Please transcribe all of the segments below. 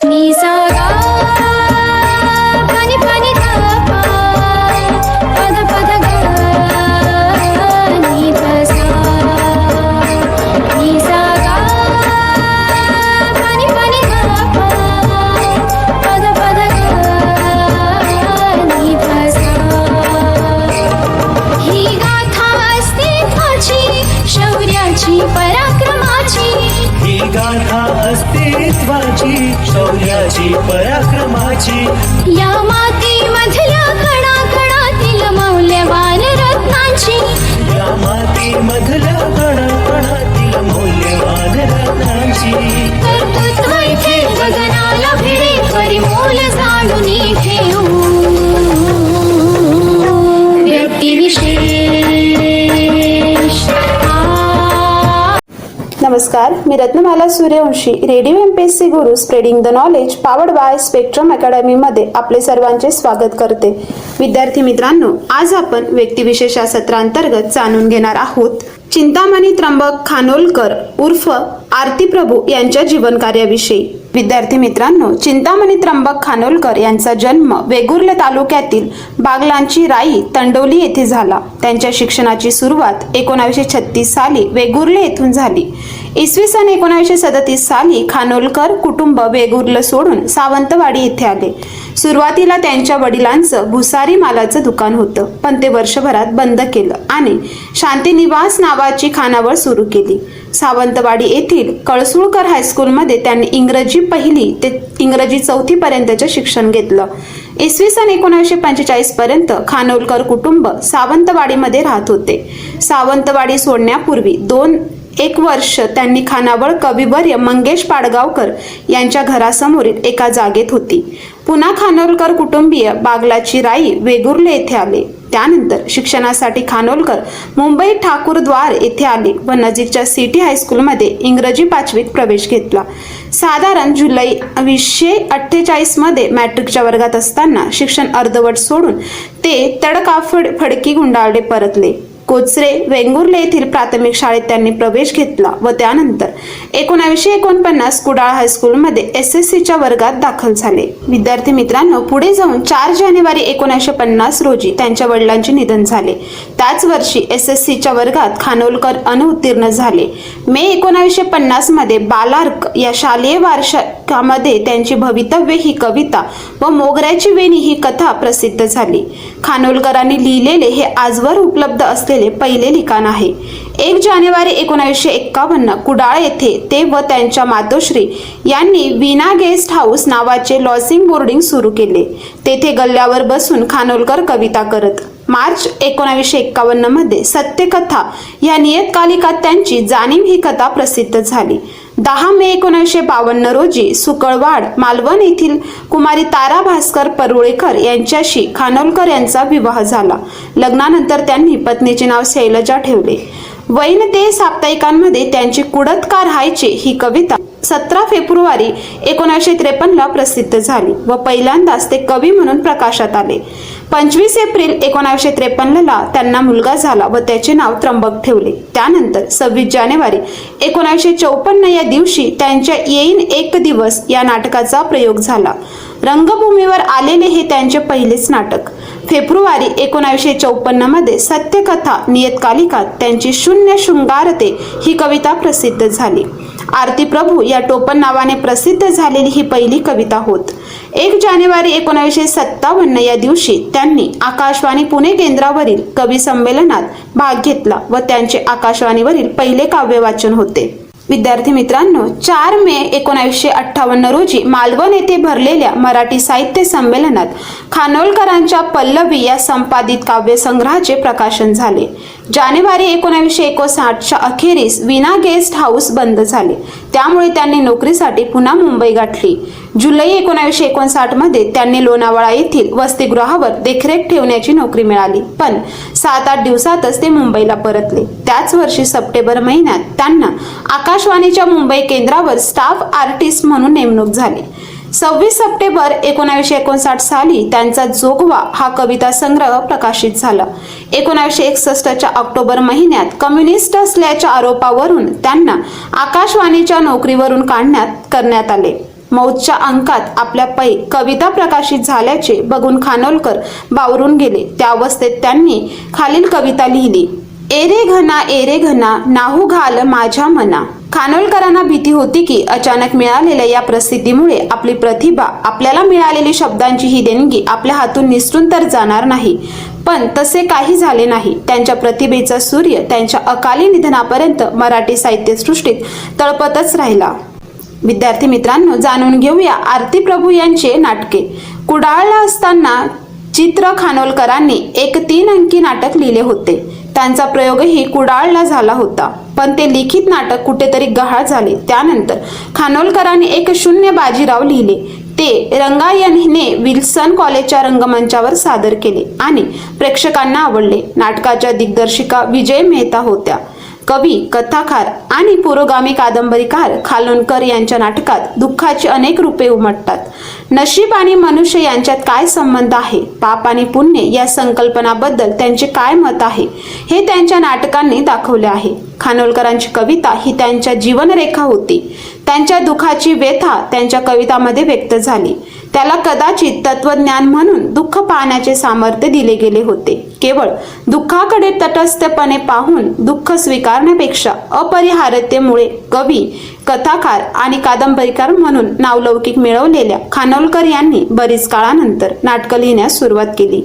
नि सा गा पनि पनि गा पा पद पद गा नि ध सा नि सा गा पनि पनि गा पा पद पद गा नि ध सा ही गाथा अस्तित्वाची शौर्याची पराक्रमाची ही गाथा अस्तित्वाची शौर्याची पराक्रमाची या मातीमधल्या कणाकणातील मौल्यवान रत्नांची या मातीमधल्या कणाकणातील मौल्यवान रत्नांची कर्तृत्व इथे गगनाला भिडे परिमोल जाणून ठेवू व्यक्तिविशेष नमस्कार, मी Ratnamala Suryavanshi, radio MPSC Guru spreading the knowledge powered by spectrum academy मध्ये आपले सर्वांचे स्वागत करते. विद्यार्थी मित्रांनो, आज आपण व्यक्तिविशेष या सत्रांतर्गत जाणून घेणार आहोत चिंतामणी त्र्यंबक खानोलकर उर्फ आरती प्रभू यांच्या जीवनकार्याविषयी. विद्यार्थी मित्रांनो, चिंतामणी त्र्यंबक खानोलकर यांचा जन्म वेगुर्ला तालुक्यातील बागलांची राई तंडोली येथे झाला. त्यांच्या शिक्षणाची सुरुवात 1936 साली वेगुर्ले येथून झाली. इसवी सन 1937 साली खानोलकर कुटुंब वेगुर्ला सोडून सावंतवाडी येथे आले. सुरुवातीला त्यांच्या वडिलांचं भुसारी मालाचं दुकान होतं, पण ते वर्षभरात बंद केलं आणि शांतिनिवास नावाची खानावळ सुरू केली. सावंतवाडी येथील कळसुळकर हायस्कूलमध्ये त्यांनी इंग्रजी 1ली ते इंग्रजी 4थी पर्यंतचे शिक्षण घेतलं. इसवी सन 1945 पर्यंत खानोलकर कुटुंब सावंतवाडीमध्ये राहत होते. सावंतवाडी सोडण्यापूर्वी 1 वर्ष त्यांनी खानावळ कविवर्य मंगेश पाडगावकर यांच्या घरासमोरील एका जागेत होती. पुन्हा खानोलकर कुटुंबीय बागलाची राई वेगुर्ले येथे आले. त्यानंतर शिक्षणासाठी खानोलकर मुंबई ठाकूरद्वार येथे आले व नजीकच्या सिटी हायस्कूलमध्ये इंग्रजी 5वीत प्रवेश घेतला. साधारण जुलै 1948 मध्ये मॅट्रिकच्या वर्गात असताना शिक्षण अर्धवट सोडून ते तडकाफडकी गुंडाळले परतले. कोचरे वेंगुर्ले येथील प्राथमिक शाळेत त्यांनी प्रवेश घेतला व त्यानंतर 1949 कुडाळ हायस्कूलमध्ये SSCच्या वर्गात दाखल झाले. विद्यार्थी मित्रांनो, पुढे जाऊन 4 जानेवारी 1950 रोजी त्यांच्या वडिलांचे निधन झाले. त्याच वर्षी SSCच्या वर्गात खानोलकर अनुत्तीर्ण झाले. मे 1950 मध्ये बालार्क या शालेय वार्षिकामध्ये त्यांची भवितव्य ही कविता व मोगऱ्याची वेणी ही कथा प्रसिद्ध झाली. खानोलकरांनी लिहिलेले हे आजवर उपलब्ध असलेले पहिले लिखाण आहे. 1 जानेवारी 1951 कुडाळ येथे ते व त्यांच्या मातोश्री यांनी वीणा गेस्ट हाऊस नावाचे लॉजिंग बोर्डिंग सुरू केले. तेथे गल्ल्यावर बसून खानोलकर कविता करत. मार्च 1951 मध्ये सत्यकथा या नियतकालिकात त्यांची जाणीव ही कथा प्रसिद्ध झाली. 10 मे 1952 रोजी सुकळवाड मालवण येथील कुमारी तारा भास्कर परुळेकर यांच्याशी खानोलकर यांचा विवाह झाला. लग्नानंतर त्यांनी पत्नीचे नाव शैलजा ठेवले. वैन ते साप्ताहिकांमध्ये त्यांची कुडतकार हायचे ही कविता 17 फेब्रुवारी 1953 प्रसिद्ध झाली व पहिल्यांदाच ते कवी म्हणून प्रकाशात आले. 25 एप्रिल 1953 त्यांना मुलगा झाला व त्याचे नाव त्र्यंबक ठेवले. त्यानंतर 26 जानेवारी 1954 या दिवशी त्यांच्या येईन एक दिवस या नाटकाचा प्रयोग झाला. रंगभूमीवर आलेले हे त्यांचे पहिलेच नाटक. फेब्रुवारी 1954 मध्ये सत्यकथा नियतकालिकात त्यांची शून्य शृंगारते ही कविता प्रसिद्ध झाली. आरती प्रभू या टोपण नावाने प्रसिद्ध झालेली ही पहिली कविता होत. 1 जानेवारी 1957 या दिवशी त्यांनी आकाशवाणी पुणे केंद्रावरील कवी संमेलनात भाग घेतला व त्यांचे आकाशवाणीवरील पहिले काव्य वाचन होते. विद्यार्थी मित्रांनो, 4 मे 1958 रोजी मालवण येथे भरलेल्या मराठी साहित्य संमेलनात खानोलकरांच्या पल्लवी या संपादित काव्यसंग्रहाचे प्रकाशन झाले. जानेवारी 1959च्या अखेरीस वीणा गेस्ट हाऊस बंद झाले, त्यामुळे त्यांनी नोकरीसाठी पुन्हा मुंबई गाठली. जुलै 1959 मध्ये त्यांनी लोणावळा येथील वसतिगृहावर देखरेख ठेवण्याची नोकरी मिळाली, पण 7-8 दिवसातच ते मुंबईला परतले. त्याच वर्षी सप्टेंबर महिन्यात त्यांना आकाशवाणीच्या मुंबई केंद्रावर स्टाफ आर्टिस्ट म्हणून नेमणूक झाली. 26 सप्टेंबर 1959 साली त्यांचा जोगवा हा कविता संग्रह प्रकाशित झाला. 1961च्या ऑक्टोबर महिन्यात कम्युनिस्ट असल्याच्या आरोपावरून त्यांना आकाशवाणीच्या नोकरीवरून काढण्यात आले. मौजच्या अंकात आपल्या पै कविता प्रकाशित झाल्याचे बघून खानोलकर बावरून गेले. त्या अवस्थेत त्यांनी खालील कविता लिहिली. ए रे घना नाहू घाल माझ्या मना. खानोलकरांना भीती होती की अचानक मिळालेल्या या प्रसिद्धीमुळे आपली प्रतिभा, आपल्याला मिळालेली शब्दांची ही देणगी आपल्या हातून निसटून तर जाणार नाही. पण तसे काही झाले नाही. त्यांच्या प्रतिभेचा सूर्य त्यांच्या अकाली निधनापर्यंत मराठी साहित्यसृष्टीत तळपतच राहिला. विद्यार्थी मित्रांनो, जाणून घेऊया आरती प्रभू यांचे नाटके. कुडाळला असताना चित्र खानोलकरांनी एक 3 अंकी नाटक लिहिले होते. त्यांचा प्रयोगही कुडाळला झाला होता, पण ते लिखित नाटक कुठेतरी गहाळ झाले. त्यानंतर खानोलकरांनी एक 0 बाजीराव लिहिले. ते रंगायनने विल्सन कॉलेजच्या रंगमंचावर सादर केले आणि प्रेक्षकांना आवडले. नाटकाच्या दिग्दर्शिका विजय मेहता होत्या. कवी, कथाकार आणि पुरोगामी कादंबरीकार खानोलकर यांच्या नाटकात दुःखाची अनेक रूपे उमटतात. नशीब आणि मनुष्य यांच्यात काय संबंध आहे, पाप आणि पुण्य या संकल्पनाबद्दल त्यांचे काय मत आहे, हे त्यांच्या नाटकांनी दाखवले आहे. खानोलकरांची कविता ही त्यांच्या जीवनरेखा होती. त्यांच्या दुःखाची व्यथा त्यांच्या कवितांमध्ये व्यक्त झाली. त्याला कदाचित तत्वज्ञान म्हणून दुःख पाहण्याचे सामर्थ्य दिले गेले होते. केवळ दुःखाकडे तटस्थपणे पाहून दुःख स्वीकारण्यापेक्षा अपरिहार्यतेमुळे कवी, कथाकार आणि कादंबरीकार म्हणून नावलौकिक मिळवलेल्या खानोलकर यांनी बरीच काळानंतर नाटकं लिहिण्यास सुरुवात केली.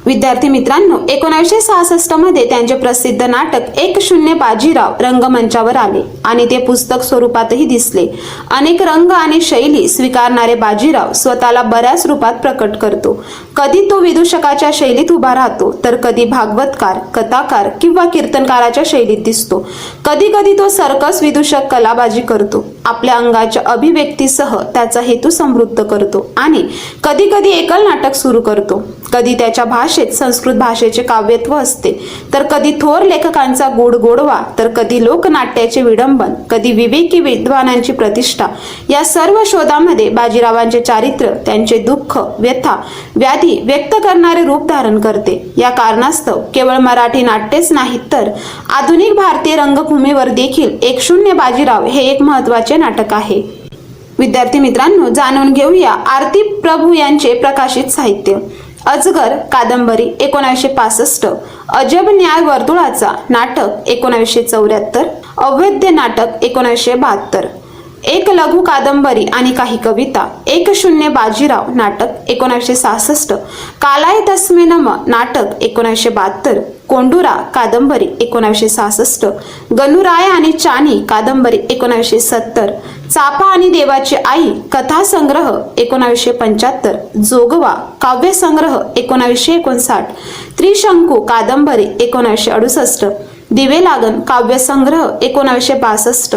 विद्यार्थी मित्रांनो, 1966 मध्ये त्यांचे प्रसिद्ध नाटक 10 बाजीराव रंगमंचावर आले आणि ते पुस्तक स्वरूपातही दिसले. अनेक रंग आणि शैली स्वीकारणारे बाजीराव स्वतःला बऱ्याच रूपात प्रकट करतो. कधी तो विदूषकाच्या शैलीत उभा राहतो, तर कधी भागवतकार, कथाकार किंवा कीर्तनकाराच्या शैलीत दिसतो. कधी कधी तो सर्कस विदूषक कलाबाजी करतो. आपल्या अंगाच्या अभिव्यक्तीसह त्याचा हेतू समृद्ध करतो आणि कधी कधी एकल नाटक सुरू करतो. कधी त्याच्या भाषेत संस्कृत भाषेचे काव्यत्व असते, तर कधी थोर लेखकांचा गोडवा, तर कधी लोकनाट्याचे विडंबन, कधी विवेकी विद्वानांची प्रतिष्ठा. या सर्व शोधामध्ये बाजीरावांचे चारित्र्य त्यांचे दुःख, व्यथा, व्याधी व्यक्त करणारे रूप धारण करते. या कारणास्तव केवळ मराठी नाट्यच नाहीत, तर आधुनिक भारतीय रंगभूमीवर देखील 10 बाजीराव हे एक महत्त्वाचे नाटक आहे. विद्यार्थी मित्रांनो, जाणून घेऊया आरती प्रभू यांचे प्रकाशित साहित्य. अजगर कादंबरी 1965, अजब न्याय वर्तुळाचा नाटक 1974, अवैध नाटक 1972, एक लघु कादंबरी आणि काही कविता 10 बाजीराव नाटक 1966, कालाय तस्मे नम नाटक 1972, कोंडुरा कादंबरी 1966, गणुराय आणि चानी कादंबरी 1970, चाफा आणि देवाची आई कथासंग्रह 1975, जोगवा काव्यसंग्रह 1959, त्रिशंकू कादंबरी 1968, दिवे लागन काव्यसंग्रह 1962,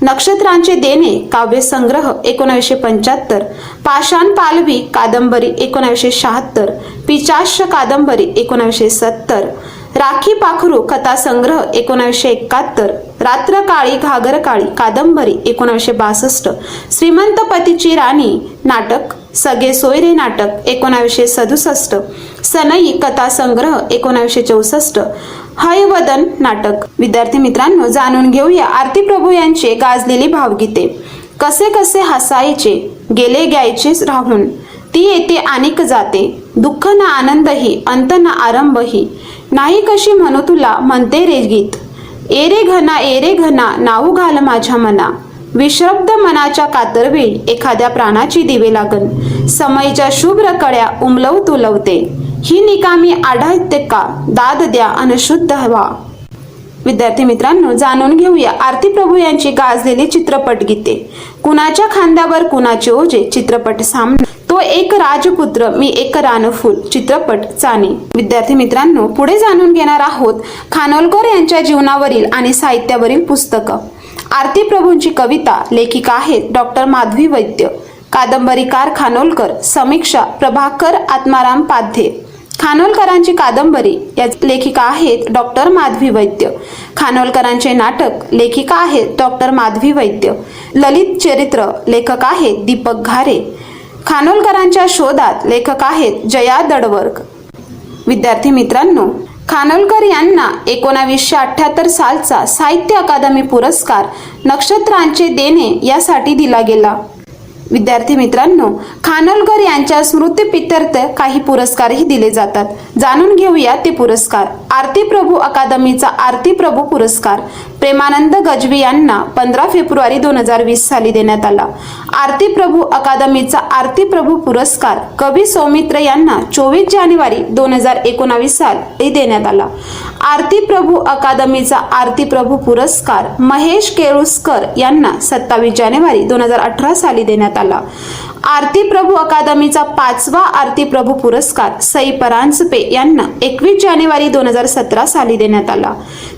नक्षत्रांचे देणे काव्यसंग्रह 1975, पाषाण पालवी कादंबरी 1976, पिचाश कादंबरी 1970, राखी पाखरू कथासंग्रह 1971, रात्र काळी घागर काळी कादंबरी 1962, श्रीमंत पतीची राणी नाटक, सगळे सोयरे नाटक 1967, सनई कथासंग्रह 1964, हयवदन नाटक. विद्यार्थी मित्रांनो, जाणून घेऊया आरती प्रभू यांचे गाजलेली भावगीते. कसे कसे हसायचे गेले ग्यायचेच राहून, ती येते आणिक जाते, दुःख ना आनंदही अंत ना आरंभही, नाही कशी म्हणू तुला म्हणते रे गीत, ए रे घना नाऊ घाल माझ्या मना, विश्रब्द मनाच्या कातरवेळी एखाद्या प्राणाची दिवे लागन, समयीच्या शुभ्र कळ्या उमलव तुलवते, ही निकामी आढळते का दाद द्या अनशुद्ध हवा. विद्यार्थी मित्रांनो, जाणून घेऊया आरती प्रभू यांची गाजलेली चित्रपट गीते. कुणाच्या खांद्यावर कुणाचे ओझे चित्रपट सामना, तो एक राजपुत्र मी एक रानफूल चित्रपट चानी. विद्यार्थी मित्रांनो, पुढे जाणून घेणार आहोत खानोलकर यांच्या जीवनावरील आणि साहित्यावरील पुस्तकं. आरती प्रभूंची कविता लेखिका आहेत डॉक्टर माधवी वैद्य, कादंबरीकार खानोलकर, समीक्षा प्रभाकर आत्माराम पाध्ये. खानोलकरांची कादंबरी या लेखिका आहेत डॉक्टर माधवी वैद्य. खानोलकरांचे नाटक लेखिका आहेत डॉक्टर माधवी वैद्य. ललित चरित्र लेखक आहेत दीपक घारे. खानोलकरांच्या शोधात लेखक आहेत जया दडवर्ग. विद्यार्थी मित्रांनो, खानोलकर यांना 1978 सालचा साहित्य अकादमी पुरस्कार नक्षत्रांचे देणे यासाठी दिला गेला. विद्यार्थी मित्रांनो, खानोलकर यांच्या स्मृतिप्रित्यर्थ काही पुरस्कारही दिले जातात. जाणून घेऊया ते पुरस्कार. आरती प्रभू अकादमीचा आरती प्रभू पुरस्कार प्रेमानंद गजवी यांना 15 फेब्रुवारी 2020 साली देण्यात आला. आरती प्रभू अकादमीचा आरती प्रभू पुरस्कार कवी सौमित्र यांना 24 जानेवारी 2019 साली देण्यात आला. आरती प्रभू अकादमीचा आरती प्रभू पुरस्कार महेश केळुसकर यांना 27 जानेवारी 2018 साली देण्यात आला. आरती प्रभू अकादमीचा 5वा आरती प्रभू पुरस्कार सई परांजपे यांना 21 जानेवारी 2017 साली देण्यात आला.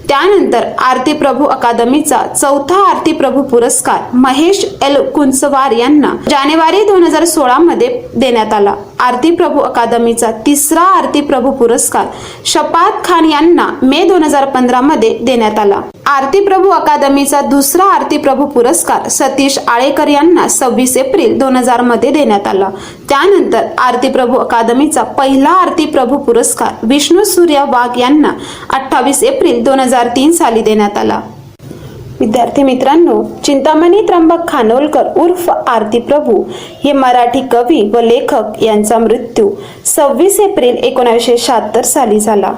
त्यानंतर आरती प्रभू अकादमीचा 4था आरती प्रभू पुरस्कार महेश एल कुंचवार यांना जानेवारी 2016 मध्ये देण्यात आला. आरती प्रभू अकादमीचा 3रा आरती प्रभू पुरस्कार शपात खान यांना मे 2015 मध्ये देण्यात आला. आरती प्रभू अकादमीचा 2रा आरती प्रभू पुरस्कार सतीश आळेकर यांना 26 एप्रिल 2000 मध्ये देण्यात आला. त्यानंतर आरती प्रभू अकादमीचा 1ला आरती प्रभू पुरस्कार विष्णू सूर्य वाघ यांना 28 एप्रिल 2003 साली देण्यात आला. विद्यार्थी मित्रांनो, चिंतामणी त्र्यंबक खानोलकर उर्फ आरती प्रभू हे मराठी कवी व लेखक यांचा मृत्यू 26 एप्रिल 1976 साली झाला.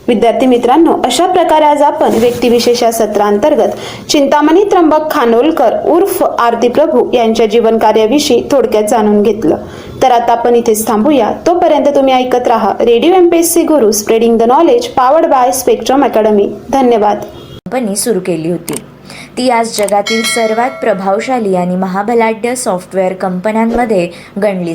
विद्यार्थी मित्रांनो, अशा प्रकारे आज आपण व्यक्तिविशेष या सत्रांतर्गत चिंतामणी त्र्यंबक खानोलकर उर्फ आरती प्रभू यांच्या जीवन कार्याविषयी थोडक्यात जाणून घेतलं. तर आता आपण इथेच थांबूया. तोपर्यंत तुम्ही ऐकत राहा radio MPSC Guru, spreading the knowledge, powered by spectrum academy. धन्यवाद. कंपनी सुरू केली होती. ती आज जगातील सर्वात प्रभावशाली आणि महाबलाढ्य सॉफ्टवेअर कंपन्यांमध्ये गणली